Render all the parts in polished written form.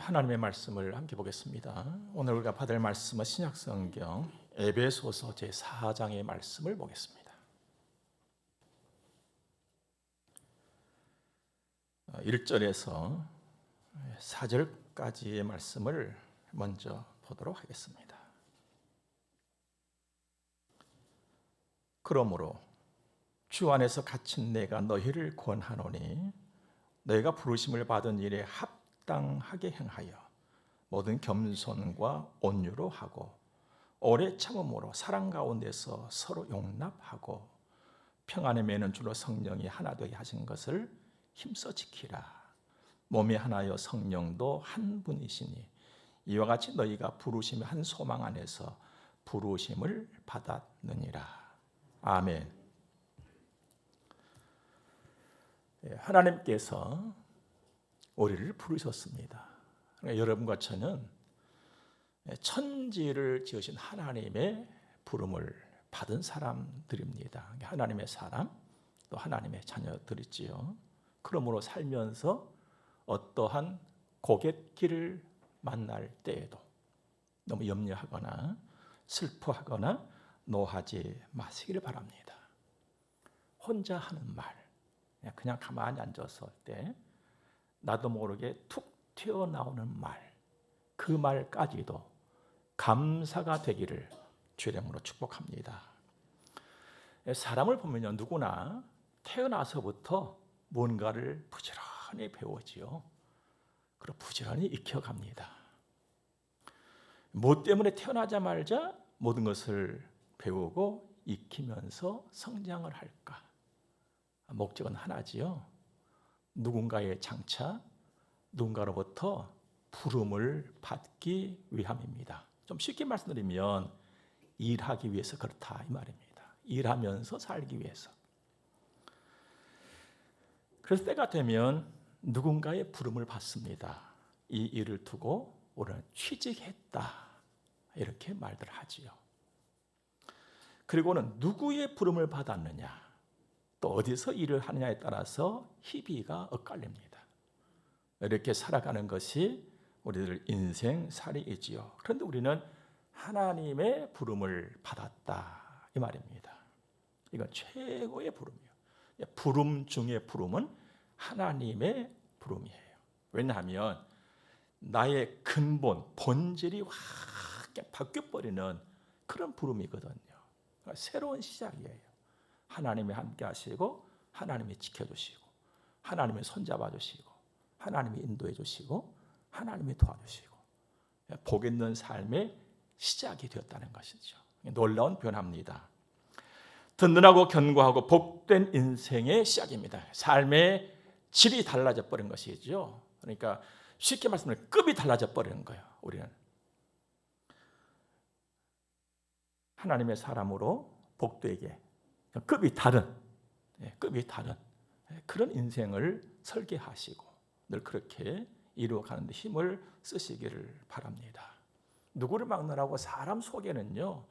하나님의 말씀을 함께 보겠습니다. 오늘 우리가 받을 말씀은 신약성경 에베소서 제4장의 말씀을 보겠습니다. 1절에서 4절까지의 말씀을 먼저 보도록 하겠습니다. 그러므로 주 안에서 갇힌 내가 너희를 권하노니 너희가 부르심을 받은 일에 합당하게 행하여 모든 겸손과 온유로 하고 오래 참음으로 사랑 가운데서 서로 용납하고 평안에 매는 줄로 성령이 하나 되게 하신 것을 힘써 지키라. 몸이 하나여 성령도 한 분이시니 이와 같이 너희가 부르심의 한 소망 안에서 부르심을 받았느니라. 아멘. 하나님께서 우리를 부르셨습니다. 여러분과 저는 천지를 지으신 하나님의 부름을 받은 사람들입니다. 하나님의 사람, 또 하나님의 자녀들이지요. 그러므로 살면서 어떠한 고갯길을 만날 때에도 너무 염려하거나 슬퍼하거나 노하지 마시기를 바랍니다. 혼자 하는 말, 그냥 가만히 앉았을 때 나도 모르게 툭 튀어나오는 말, 그 말까지도 감사가 되기를 주의 이름으로 축복합니다. 사람을 보면요, 누구나 태어나서부터 뭔가를 부지런히 배우지요. 그리고 부지런히 익혀갑니다. 뭐 때문에 태어나자마자 모든 것을 배우고 익히면서 성장을 할까? 목적은 하나지요. 누군가의 장차, 누군가로부터 부름을 받기 위함입니다. 좀 쉽게 말씀드리면 일하기 위해서 그렇다 이 말입니다. 일하면서 살기 위해서. 그래서 때가 되면 누군가의 부름을 받습니다. 이 일을 두고 우리는 취직했다 이렇게 말들 하지요. 그리고는 누구의 부름을 받았느냐, 또 어디서 일을 하느냐에 따라서 희비가 엇갈립니다. 이렇게 살아가는 것이 우리들 인생살이이지요. 그런데 우리는 하나님의 부름을 받았다 이 말입니다. 이건 최고의 부름이에요. 부름 중의 부름은 하나님의 부름이에요. 왜냐하면 나의 근본, 본질이 확 바뀌어버리는 그런 부름이거든요. 새로운 시작이에요. 하나님이 함께 하시고 하나님이 지켜주시고 하나님이 손잡아 주시고 하나님이 인도해 주시고 하나님이 도와주시고 복 있는 삶의 시작이 되었다는 것이죠. 놀라운 변화입니다. 든든하고 견고하고 복된 인생의 시작입니다. 삶의 질이 달라져 버린 것이죠. 그러니까 쉽게 말씀하면 급이 달라져 버리는 거예요. 우리는 하나님의 사람으로 복되게 급이 다른 그런 인생을 설계하시고 늘 그렇게 이루어가는 데 힘을 쓰시기를 바랍니다. 누구를 막느라고 사람 속에는요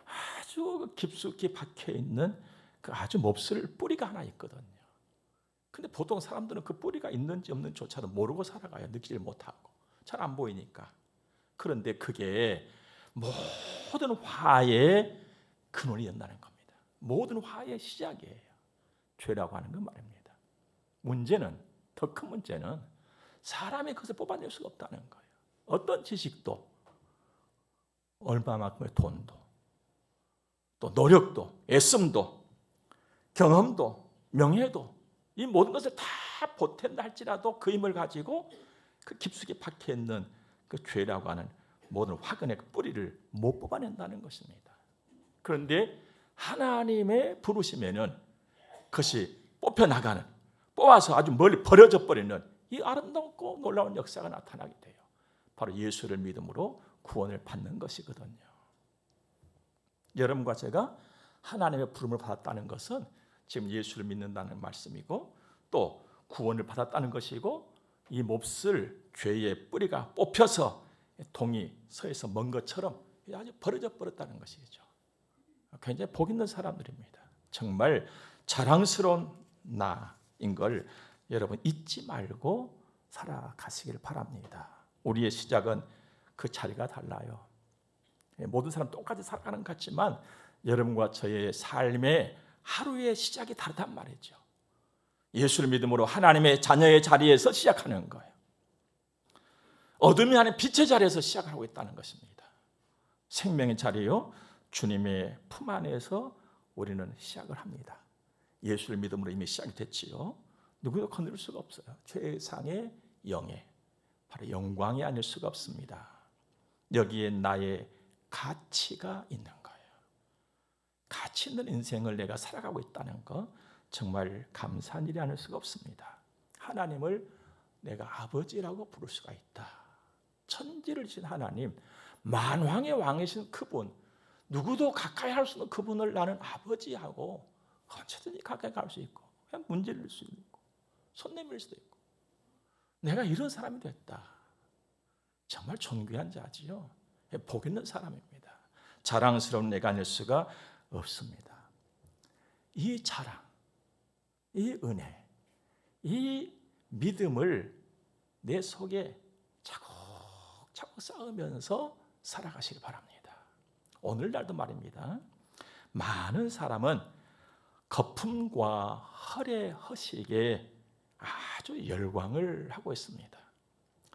아주 깊숙이 박혀있는 그 아주 몹쓸 뿌리가 하나 있거든요. 근데 보통 사람들은 그 뿌리가 있는지 없는지조차도 모르고 살아가요. 느끼지 못하고 잘 안 보이니까. 그런데 그게 모든 화의 근원이 된다는 겁니다. 모든 화의 시작이에요. 죄라고 하는 건 말입니다. 문제는, 더 큰 문제는 사람이 그것을 뽑아낼 수가 없다는 거예요. 어떤 지식도, 얼마만큼의 돈도, 또 노력도, 애씀도, 경험도, 명예도, 이 모든 것을 다 보탠다 할지라도 그 힘을 가지고 그 깊숙이 박혀있는 그 죄라고 하는 모든 화근의 뿌리를 못 뽑아낸다는 것입니다. 그런데 하나님의 부르심에는 그것이 뽑혀나가는, 뽑아서 아주 멀리 버려져 버리는 이 아름답고 놀라운 역사가 나타나게 돼요. 바로 예수를 믿음으로 구원을 받는 것이거든요. 여러분과 제가 하나님의 부름을 받았다는 것은 지금 예수를 믿는다는 말씀이고 또 구원을 받았다는 것이고 이 몹쓸 죄의 뿌리가 뽑혀서 동이 서에서 먼 것처럼 아주 버려져 버렸다는 것이죠. 굉장히 복 있는 사람들입니다. 정말 자랑스러운 나인 걸 여러분 잊지 말고 살아가시길 바랍니다. 우리의 시작은 그 자리가 달라요. 모든 사람 똑같이 살아가는 것 같지만 여러분과 저의 삶의 하루의 시작이 다르단 말이죠. 예수를 믿음으로 하나님의 자녀의 자리에서 시작하는 거예요. 어둠이 아닌 빛의 자리에서 시작을 하고 있다는 것입니다. 생명의 자리요, 주님의 품 안에서 우리는 시작을 합니다. 예수를 믿음으로 이미 시작이 됐지요. 누구도 건드릴 수가 없어요. 최상의 영예, 바로 영광이 아닐 수가 없습니다. 여기에 나의 가치가 있는 거예요. 가치 있는 인생을 내가 살아가고 있다는 것, 정말 감사한 일이 아닐 수가 없습니다. 하나님을 내가 아버지라고 부를 수가 있다. 천지를 지신 하나님, 만왕의 왕이신 그분, 누구도 가까이 할 수 없는 그분을 나는 아버지하고 언제든지 가까이 갈 수 있고 그냥 문제를 수 있고 손 내밀 수도 있고, 내가 이런 사람이 됐다. 정말 존귀한 자지요. 복 있는 사람입니다. 자랑스러운 내가 아닐 수가 없습니다. 이 자랑, 이 은혜, 이 믿음을 내 속에 차곡차곡 쌓으면서 살아가시기 바랍니다. 오늘날도 말입니다. 많은 사람은 거품과 헐의 허식에 아주 열광을 하고 있습니다.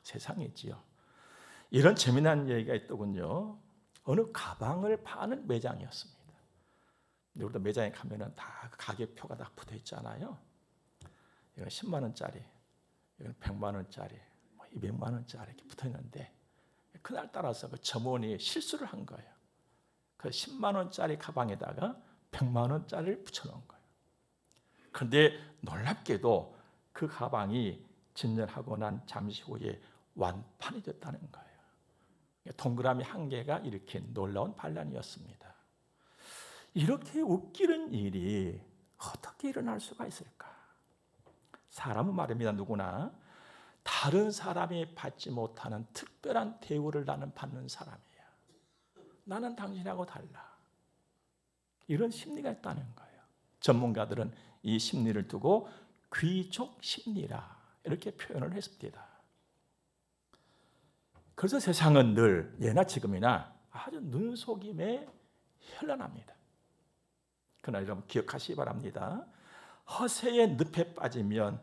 세상이지요. 이런 재미난 얘기가 있더군요. 어느 가방을 파는 매장이었습니다. 우리도 매장에 가면은 다 가격표가 다 붙어 있잖아요. 이건 10만 원짜리, 이건 100만 원짜리, 200만 원짜리 이렇게 붙어 있는데, 그날 따라서 그 점원이 실수를 한 거예요. 그 10만 원짜리 가방에다가 100만 원짜리를 붙여놓은 거예요. 그런데 놀랍게도 그 가방이 진열하고 난 잠시 후에 완판이 됐다는 거예요. 동그라미 한 개가 일으킨 놀라운 반란이었습니다. 이렇게 웃기는 일이 어떻게 일어날 수가 있을까? 사람은 말입니다. 누구나 다른 사람이 받지 못하는 특별한 대우를 나는 받는 사람이야. 나는 당신하고 달라. 이런 심리가 있다는 거예요. 전문가들은 이 심리를 두고 귀족 심리라 이렇게 표현을 했습니다. 그래서 세상은 늘 예나 지금이나 아주 눈속임에 현란합니다. 그러나 여러분 기억하시기 바랍니다. 허세의 늪에 빠지면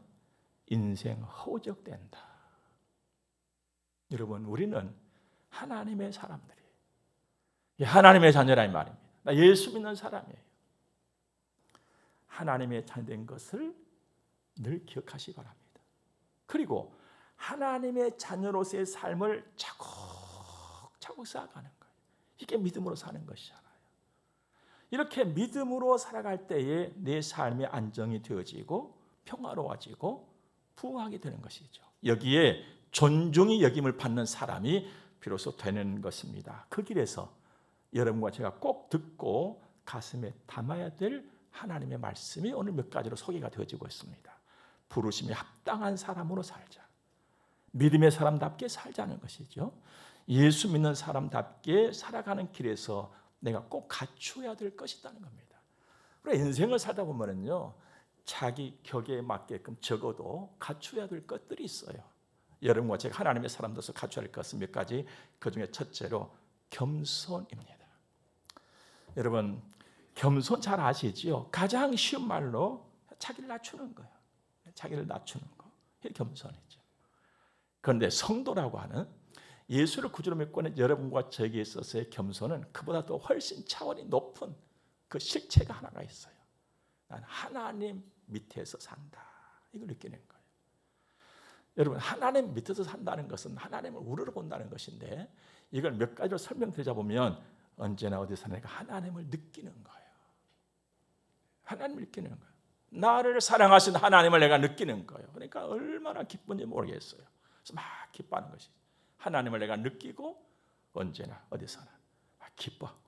인생 허우적된다. 여러분, 우리는 하나님의 사람들이에요. 하나님의 자녀라 이 말입니다. 나 예수 믿는 사람이에요. 하나님의 자녀된 것을 늘 기억하시기 바랍니다. 그리고 하나님의 자녀로서의 삶을 차곡차곡 쌓아가는 거예요. 이게 믿음으로 사는 것이잖아요. 이렇게 믿음으로 살아갈 때에 내 삶의 안정이 되어지고 평화로워지고 부하게 되는 것이죠. 여기에 존중이 여김을 받는 사람이 비로소 되는 것입니다. 그 길에서 여러분과 제가 꼭 듣고 가슴에 담아야 될 하나님의 말씀이 오늘 몇 가지로 소개가 되어지고 있습니다. 부르심에 합당한 사람으로 살자. 믿음의 사람답게 살자는 것이죠. 예수 믿는 사람답게 살아가는 길에서 내가 꼭 갖추어야 될 것이 있다는 겁니다. 우리가 인생을 살다 보면은요, 자기 격에 맞게끔 적어도 갖추어야 될 것들이 있어요. 여러분과 제가 하나님의 사람으로서 갖춰야 할 것은 몇 가지, 그 중에 첫째로 겸손입니다. 여러분, 겸손 잘 아시지요? 가장 쉬운 말로 자기를 낮추는 거예요. 자기를 낮추는 거, 이게 겸손이죠. 그런데 성도라고 하는 예수를 구주로 믿고 있는 여러분과 저에게 있어서의 겸손은 그보다 또 훨씬 차원이 높은 그 실체가 하나가 있어요. 난 하나님 밑에서 산다. 이걸 느끼는 거예요. 여러분, 하나님 밑에서 산다는 것은 하나님을 우러러 본다는 것인데, 이걸 몇 가지로 설명드리자 보면 언제나 어디서 내가 하나님을 느끼는 거예요. 하나님을 느끼는 거예요. 나를 사랑하신 하나님을 내가 느끼는 거예요. 그러니까 얼마나 기쁜지 모르겠어요. 그래서 막 기뻐하는 것이죠. 하나님을 내가 느끼고 언제나 어디서나 막 기뻐하고,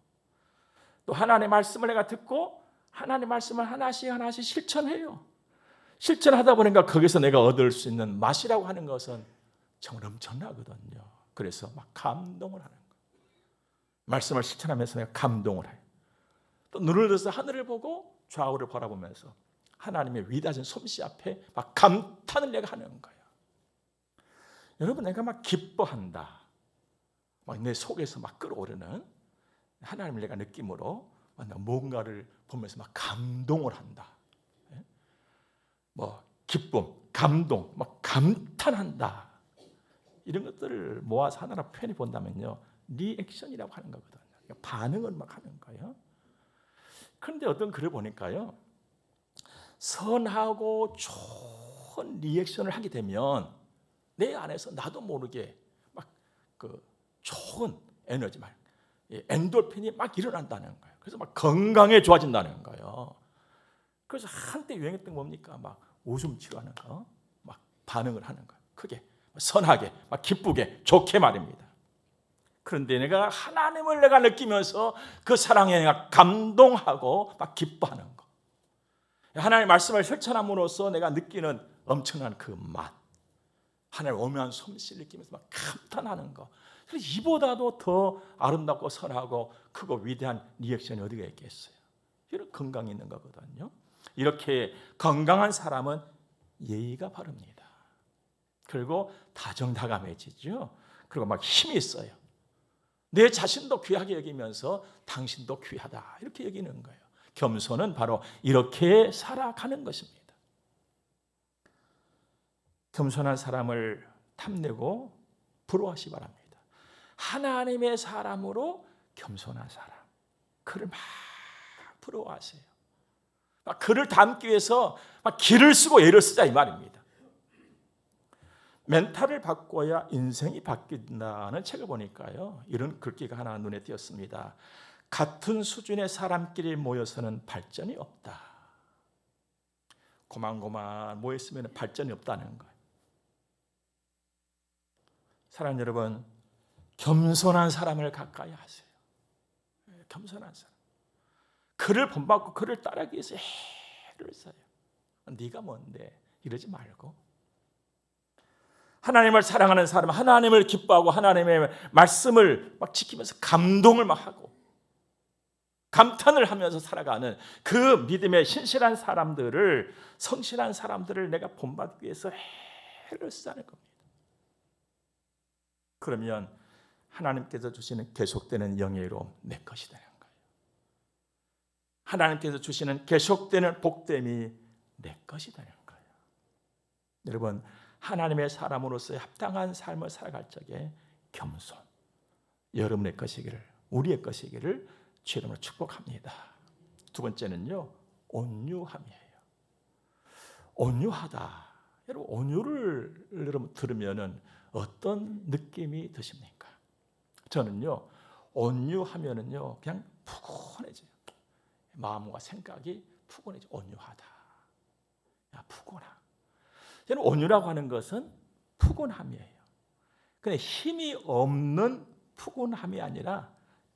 또 하나님의 말씀을 내가 듣고 하나님의 말씀을 하나씩 하나씩 실천해요. 실천하다 보니까 거기서 내가 얻을 수 있는 맛이라고 하는 것은 정말 엄청나거든요. 그래서 막 감동을 하는 거예요. 말씀을 실천하면서 내가 감동을 해요. 또 눈을 들어서 하늘을 보고 좌우를 바라보면서 하나님의 위대하신 솜씨 앞에 막 감탄을 내가 하는 거예요. 여러분, 내가 막 기뻐한다, 막 내 속에서 막 끓어오르는 하나님을 내가 느낌으로 뭔가를 보면서 막 감동을 한다. 뭐 기쁨, 감동, 막 감탄한다. 이런 것들을 모아서 하나로 표현해 본다면요, 리액션이라고 하는 거거든요. 반응을 막 하는 거예요. 그런데 어떤 글을 보니까요, 선하고 좋은 리액션을 하게 되면 내 안에서 나도 모르게 막 그 좋은 에너지, 막 엔돌핀이 막 일어난다는 거예요. 그래서 막 건강에 좋아진다는 거예요. 그래서 한때 유행했던 거 뭡니까? 막 웃음 치료하는 거, 막 반응을 하는 거예요. 크게, 선하게, 막 기쁘게, 좋게 말입니다. 그런데 내가 하나님을 내가 느끼면서 그 사랑에 내가 감동하고 막 기뻐하는 거, 하나님의 말씀을 실천함으로써 내가 느끼는 엄청난 그 맛, 하나님의 오묘한 솜씨를 느끼면서 막 감탄하는 거, 이보다도 더 아름답고 선하고 크고 위대한 리액션이 어디가 있겠어요? 이런 건강이 있는 거거든요. 이렇게 건강한 사람은 예의가 바릅니다. 그리고 다정다감해지죠. 그리고 막 힘이 있어요. 내 자신도 귀하게 여기면서 당신도 귀하다, 이렇게 여기는 거예요. 겸손은 바로 이렇게 살아가는 것입니다. 겸손한 사람을 탐내고 부러워하시기 바랍니다. 하나님의 사람으로 겸손한 사람, 그를 막 부러워하세요. 막 그를 닮기 위해서 막 기를 쓰고 애를 쓰자, 이 말입니다. 멘탈을 바꿔야 인생이 바뀐다는 책을 보니까요, 이런 글귀가 하나 눈에 띄었습니다. 같은 수준의 사람끼리 모여서는 발전이 없다. 고만고만 모였으면 발전이 없다는 거예요. 사랑하는 여러분, 겸손한 사람을 가까이 하세요. 겸손한 사람, 그를 본받고 그를 따르기 위해서 애를 써요. 네가 뭔데 이러지 말고, 하나님을 사랑하는 사람, 하나님을 기뻐하고 하나님의 말씀을 막 지키면서 감동을 막 하고 감탄을 하면서 살아가는 그 믿음의 신실한 사람들을, 성실한 사람들을 내가 본받기 위해서 애를 쓰자는 겁니다. 그러면 하나님께서 주시는 계속되는 영예로움 내 것이 되는 거예요. 하나님께서 주시는 계속되는 복됨이 내 것이 되는 거예요. 여러분, 하나님의 사람으로서의 합당한 삶을 살아갈 적에 겸손, 여러분의 것이기를, 우리의 것이기를 주 이름으로 축복합니다. 두 번째는요, 온유함이에요. 온유하다. 여러분, 온유를 여러분 들으면은 어떤 느낌이 드십니까? 저는요, 온유하면은요 그냥 푸근해져요. 마음과 생각이 푸근해져. 온유하다. 야, 푸근함. 저는 온유라고 하는 것은 푸근함이에요. 근데 힘이 없는 푸근함이 아니라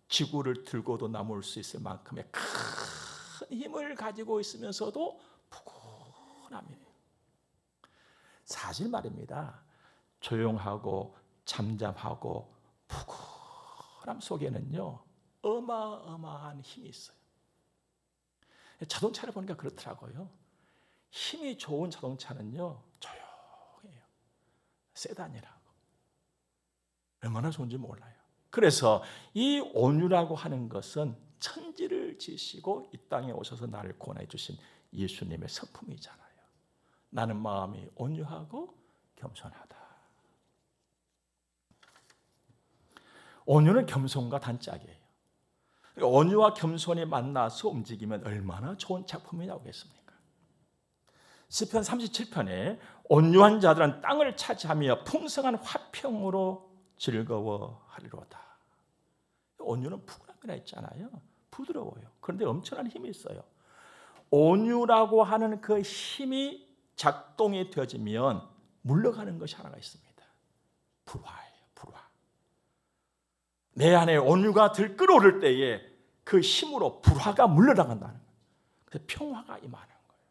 지구를 들고도 남을 수 있을 만큼의 큰 힘을 가지고 있으면서도 푸근함이에요. 사실 말입니다, 조용하고 잠잠하고 푸근함 속에는요 어마어마한 힘이 있어요. 자동차를 보니까 그렇더라고요. 힘이 좋은 자동차는요 조용해요. 세단이라고. 얼마나 좋은지 몰라요. 그래서 이 온유라고 하는 것은 천지를 지시고 이 땅에 오셔서 나를 구원해 주신 예수님의 성품이잖아요. 나는 마음이 온유하고 겸손하다. 온유는 겸손과 단짝이에요. 온유와 겸손이 만나서 움직이면 얼마나 좋은 작품이 나오겠습니까? 시편 37편에 온유한 자들은 땅을 차지하며 풍성한 화평으로 즐거워하리로다. 온유는 푸근함이라 했잖아요. 부드러워요. 그런데 엄청난 힘이 있어요. 온유라고 하는 그 힘이 작동이 되어지면 물러가는 것이 하나가 있습니다. 불화예요. 불화. 내 안에 온유가 들끓어오를 때에 그 힘으로 불화가 물러나간다는 거예요. 그래서 평화가 임하는 거예요.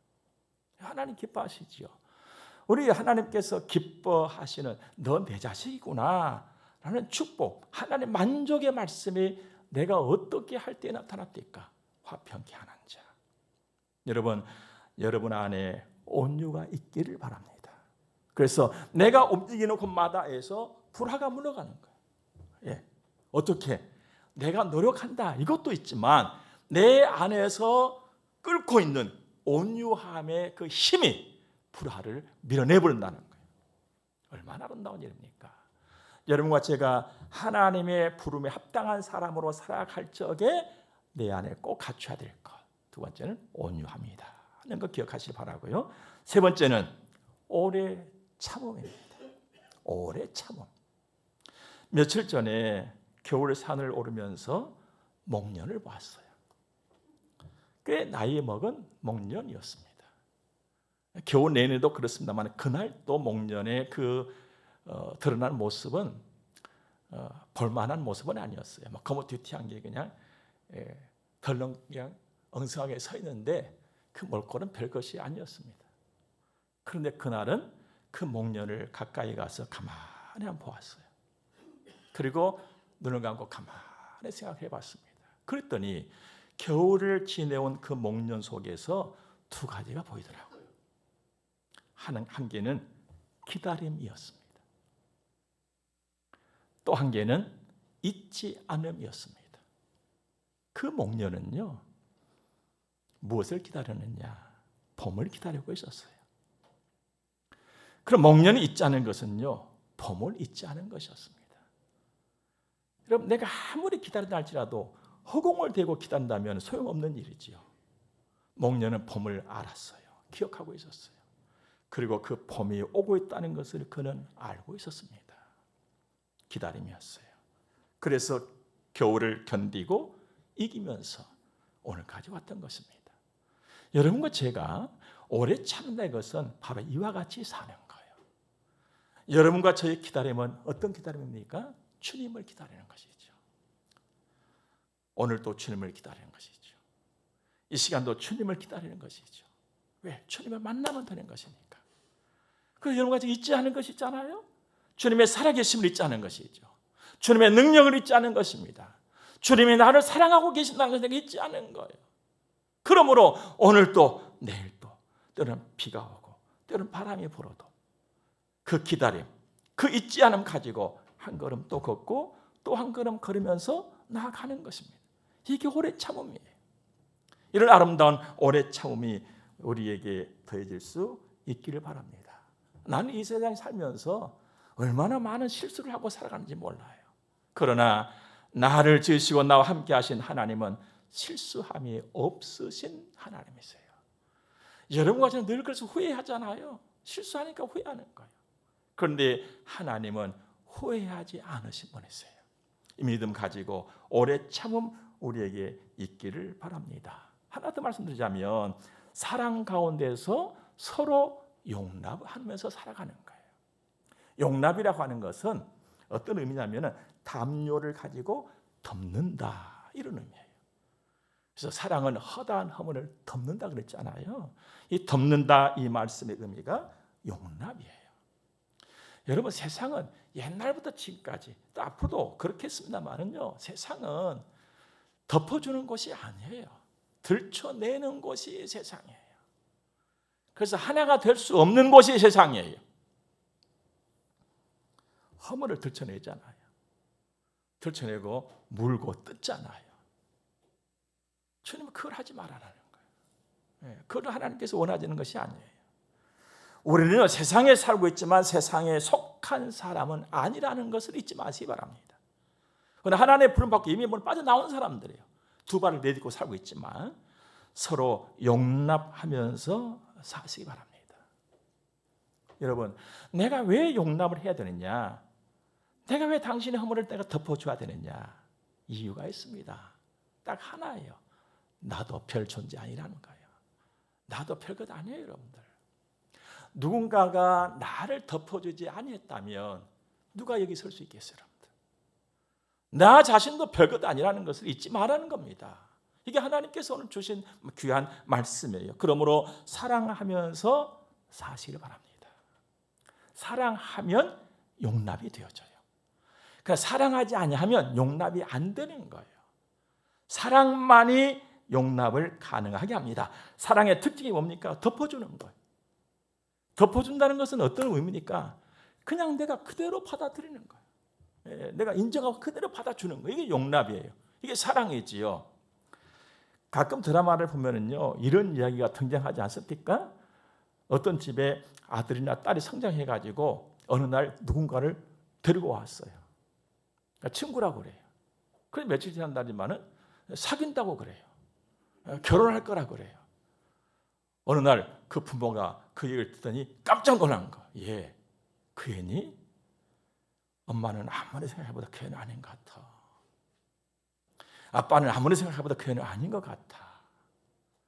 하나님 기뻐하시지요. 우리 하나님께서 기뻐하시는 너 내 자식이구나 라는 축복, 하나님 만족의 말씀이 내가 어떻게 할 때 나타납니까? 화평케 하는 자. 여러분 안에 온유가 있기를 바랍니다. 그래서 내가 움직이는 곳마다에서 불화가 물러가는 거예요. 예. 어떻게? 내가 노력한다 이것도 있지만 내 안에서 끓고 있는 온유함의 그 힘이 불화를 밀어내버린다는 거예요. 얼마나 아름다운 일입니까? 여러분과 제가 하나님의 부름에 합당한 사람으로 살아갈 적에 내 안에 꼭 갖춰야 될 것. 두 번째는 온유함이다 하는 거 기억하시기 바라고요. 세 번째는 오래 참음입니다. 오래 참음. 며칠 전에 겨울 산을 오르면서 목련을 봤어요. 꽤 나이 먹은 목련이었습니다. 겨울 내내도 그렇습니다만 그날 또 목련의 드러난 모습은 볼만한 모습은 아니었어요. 막 거무튀튀한 게 그냥 덜렁 그냥 엉성하게 서 있는데 그 몰골은 별것이 아니었습니다. 그런데 그날은 그 목련을 가까이 가서 가만히 한번 보았어요. 그리고 눈을 감고 가만히 생각해 봤습니다. 그랬더니 겨울을 지내온 그 목련 속에서 두 가지가 보이더라고요. 한 개는 기다림이었습니다. 또 한 개는 잊지 않음이었습니다. 그 목련은요, 무엇을 기다렸느냐? 봄을 기다리고 있었어요. 그럼 목련이 잊지 않은 것은요, 봄을 잊지 않은 것이었습니다. 여러분, 내가 아무리 기다린다 할지라도 허공을 대고 기다린다면 소용없는 일이지요. 목련은 봄을 알았어요. 기억하고 있었어요. 그리고 그 봄이 오고 있다는 것을 그는 알고 있었습니다. 기다림이었어요. 그래서 겨울을 견디고 이기면서 오늘까지 왔던 것입니다. 여러분과 제가 오래 참는 것은 바로 이와 같이 사는 거예요. 여러분과 저의 기다림은 어떤 기다림입니까? 주님을 기다리는 것이죠. 오늘도 주님을 기다리는 것이죠. 이 시간도 주님을 기다리는 것이죠. 왜? 주님을 만나면 되는 것이니까. 그래서 여러분과 제가 잊지 않은 것이 있잖아요. 주님의 살아계심을 잊지 않은 것이죠. 주님의 능력을 잊지 않은 것입니다. 주님이 나를 사랑하고 계신다는 것을 잊지 않은 거예요. 그러므로 오늘도 내일도 때로는 비가 오고 때로는 바람이 불어도 그 기다림, 그 잊지 않음 가지고 한 걸음 또 걷고 또 한 걸음 걸으면서 나아가는 것입니다. 이게 오래 참음이에요. 이런 아름다운 오래 참음이 우리에게 더해질 수 있기를 바랍니다. 나는 이 세상에 살면서 얼마나 많은 실수를 하고 살아가는지 몰라요. 그러나 나를 지으시고 나와 함께 하신 하나님은 실수함이 없으신 하나님이세요. 여러분과 저는 늘 그래서 후회하잖아요. 실수하니까 후회하는 거예요. 그런데 하나님은 후회하지 않으신 분이세요. 이 믿음 가지고 오래 참음 우리에게 있기를 바랍니다. 하나 더 말씀드리자면 사랑 가운데서 서로 용납하면서 살아가는 거예요. 용납이라고 하는 것은 어떤 의미냐면 담요를 가지고 덮는다 이런 의미예요. 그래서 사랑은 허다한 허물을 덮는다 그랬잖아요. 이 덮는다 이 말씀의 의미가 용납이에요. 여러분 세상은 옛날부터 지금까지 또 앞으로도 그렇겠습니다만은요. 세상은 덮어주는 곳이 아니에요. 들춰내는 곳이 세상이에요. 그래서 하나가 될 수 없는 곳이 세상이에요. 허물을 들춰내잖아요. 들춰내고 물고 뜯잖아요. 주님은 그걸 하지 말아라는 거예요. 그걸 하나님께서 원하시는 것이 아니에요. 우리는 세상에 살고 있지만 세상에 속한 사람은 아니라는 것을 잊지 마시기 바랍니다. 그러나 하나님의 부름 받고 이미 빠져나온 사람들이에요. 두 발을 내딛고 살고 있지만 서로 용납하면서 사시기 바랍니다. 여러분, 내가 왜 용납을 해야 되느냐? 내가 왜 당신의 허물을 내가 덮어줘야 되느냐? 이유가 있습니다. 딱 하나예요. 나도 별 존재 아니라는 거예요. 나도 별것 아니에요, 여러분들. 누군가가 나를 덮어주지 아니했다면 누가 여기 설 수 있겠어요, 여러분들? 나 자신도 별것 아니라는 것을 잊지 말라는 겁니다. 이게 하나님께서 오늘 주신 귀한 말씀이에요. 그러므로 사랑하면서 사시길 바랍니다. 사랑하면 용납이 되어져요. 그러니까 사랑하지 아니하면 용납이 안 되는 거예요. 사랑만이 용납을 가능하게 합니다. 사랑의 특징이 뭡니까? 덮어주는 거예요. 덮어준다는 것은 어떤 의미입니까? 그냥 내가 그대로 받아들이는 거예요. 내가 인정하고 그대로 받아주는 거예요. 이게 용납이에요. 이게 사랑이지요. 가끔 드라마를 보면은요, 이런 이야기가 등장하지 않습니까? 어떤 집에 아들이나 딸이 성장해가지고 어느 날 누군가를 데리고 왔어요. 그러니까 친구라고 그래요. 그래서 며칠 지난다지만은 사귄다고 그래요. 결혼할 거라 그래요. 어느 날 그 부모가 그 얘기를 듣더니 깜짝 놀란 거. 예, 그 애니? 엄마는 아무리 생각해보다 그 애는 아닌 것 같아. 아빠는 아무리 생각해보다 그 애는 아닌 것 같아.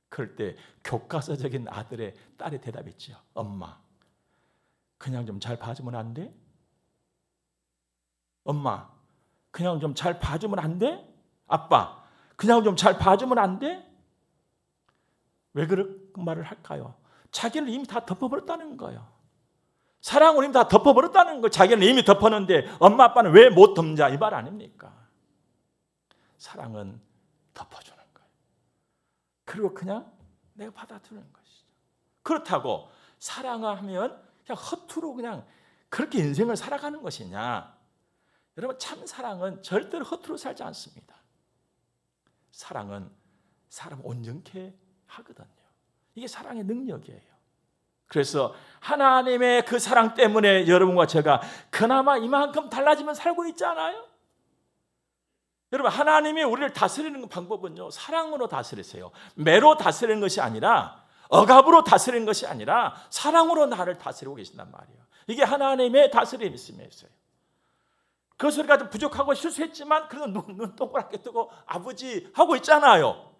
그럴 때 교과서적인 아들의 딸의 대답이 있죠. 엄마, 그냥 좀 잘 봐주면 안 돼? 엄마, 그냥 좀 잘 봐주면 안 돼? 아빠, 그냥 좀 잘 봐주면 안 돼? 왜 그런 말을 할까요? 자기는 이미 다 덮어버렸다는 거예요. 사랑을 이미 다 덮어버렸다는 거예요. 자기는 이미 덮었는데 엄마 아빠는 왜 못 덮냐 이 말 아닙니까? 사랑은 덮어주는 거예요. 그리고 그냥 내가 받아주는 것이죠. 그렇다고 사랑하면 그냥 허투루 그냥 그렇게 인생을 살아가는 것이냐? 여러분, 참 사랑은 절대로 허투루 살지 않습니다. 사랑은 사람 온전케 하거든요. 이게 사랑의 능력이에요. 그래서 하나님의 그 사랑 때문에 여러분과 제가 그나마 이만큼 달라지면 살고 있지 않아요? 여러분, 하나님이 우리를 다스리는 방법은요, 사랑으로 다스리세요. 매로 다스리는 것이 아니라, 억압으로 다스리는 것이 아니라 사랑으로 나를 다스리고 계신단 말이에요. 이게 하나님의 다스림이 있어요. 그 소리가 좀 부족하고 실수했지만 그래도 눈 동그랗게 뜨고 아버지 하고 있잖아요.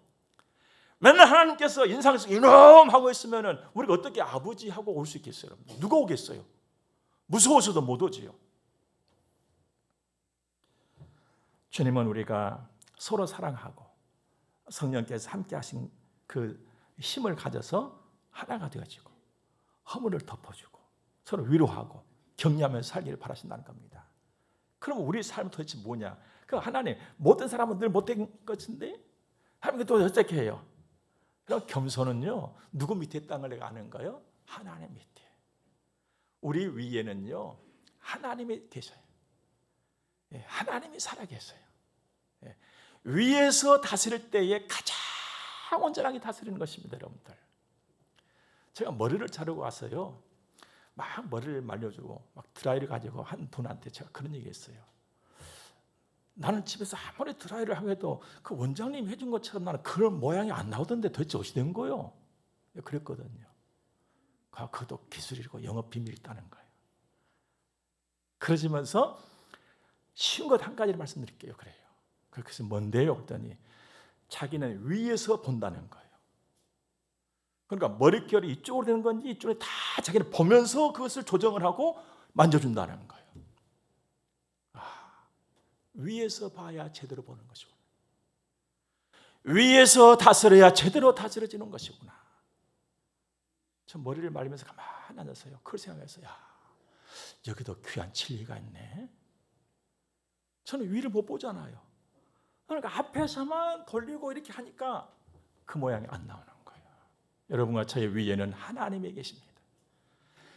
맨날 하나님께서 인상에서 이놈 하고 있으면 우리가 어떻게 아버지 하고 올 수 있겠어요? 누가 오겠어요? 무서워서도 못 오지요. 주님은 우리가 서로 사랑하고 성령께서 함께 하신 그 힘을 가져서 하나가 되어지고 허물을 덮어주고 서로 위로하고 격려하면서 살기를 바라신다는 겁니다. 그럼 우리 삶은 도대체 뭐냐? 그 하나님, 모든 사람은 늘 못된 것인데 하나님께 또 어떻게 해요? 그럼 겸손은요, 누구 밑에 땅을 내가 아는가요? 하나님 밑에. 우리 위에는요, 하나님이 계셔요. 하나님이 살아계세요. 위에서 다스릴 때에 가장 온전하게 다스리는 것입니다, 여러분들. 제가 머리를 자르고 와서요, 막 머리를 말려주고 막 드라이를 가지고 한 분한테 제가 그런 얘기했어요. 나는 집에서 아무리 드라이를 하고 해도 그 원장님이 해준 것처럼 나는 그런 모양이 안 나오던데 도대체 어찌 된 거예요? 그랬거든요. 그것도 기술이고 영업 비밀이 있다는 거예요. 그러시면서 쉬운 것 한 가지를 말씀드릴게요. 그래요. 그래서 뭔데요? 그랬더니 자기는 위에서 본다는 거예요. 그러니까 머릿결이 이쪽으로 되는 건지 이쪽에 다 자기는 보면서 그것을 조정을 하고 만져준다는 거예요. 위에서 봐야 제대로 보는 것이구나. 위에서 다스려야 제대로 다스려지는 것이구나. 저 머리를 말리면서 가만히 앉았어요. 그걸 생각해서 여기도 귀한 진리가 있네. 저는 위를 못 보잖아요. 그러니까 앞에서만 돌리고 이렇게 하니까 그 모양이 안 나오는 거예요. 여러분과 저의 위에는 하나님이 계십니다.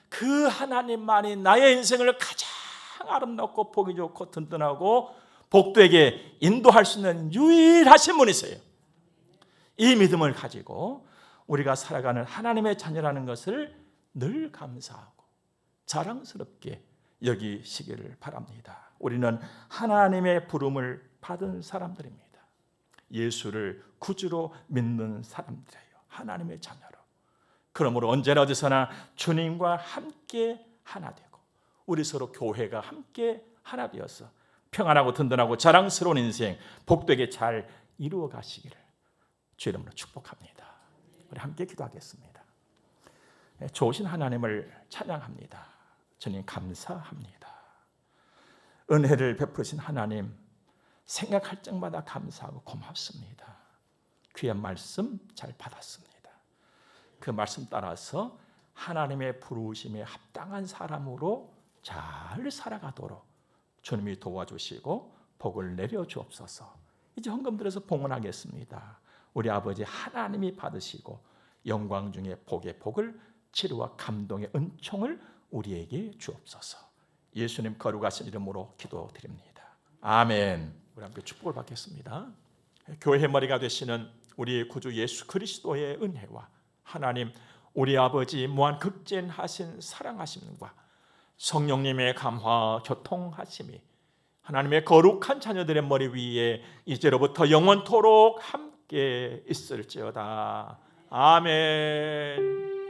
그 하나님만이 나의 인생을 가장 아름답고 보기 좋고 든든하고 복되게 인도할 수 있는 유일하신 분이세요. 이 믿음을 가지고 우리가 살아가는 하나님의 자녀라는 것을 늘 감사하고 자랑스럽게 여기시기를 바랍니다. 우리는 하나님의 부름을 받은 사람들입니다. 예수를 구주로 믿는 사람들이에요. 하나님의 자녀로. 그러므로 언제나 어디서나 주님과 함께 하나 되고 우리 서로 교회가 함께 하나 되어서 평안하고 든든하고 자랑스러운 인생 복되게 잘 이루어 가시기를 주 이름으로 축복합니다. 우리 함께 기도하겠습니다. 좋으신 하나님을 찬양합니다. 주님 감사합니다. 은혜를 베푸신 하나님 생각할 적마다 감사하고 고맙습니다. 귀한 말씀 잘 받았습니다. 그 말씀 따라서 하나님의 부르심에 합당한 사람으로 잘 살아가도록 주님이 도와주시고 복을 내려주옵소서. 이제 헌금 들어서 봉헌하겠습니다. 우리 아버지 하나님이 받으시고 영광 중에 복의 복을 치료와 감동의 은총을 우리에게 주옵소서. 예수님 거룩하신 이름으로 기도드립니다. 아멘. 우리 함께 축복을 받겠습니다. 교회의 머리가 되시는 우리 구주 예수 그리스도의 은혜와 하나님 우리 아버지 무한 극진하신 사랑하심과 성령님의 감화 교통하심이 하나님의 거룩한 자녀들의 머리 위에 이제로부터 영원토록 함께 있을지어다. 아멘.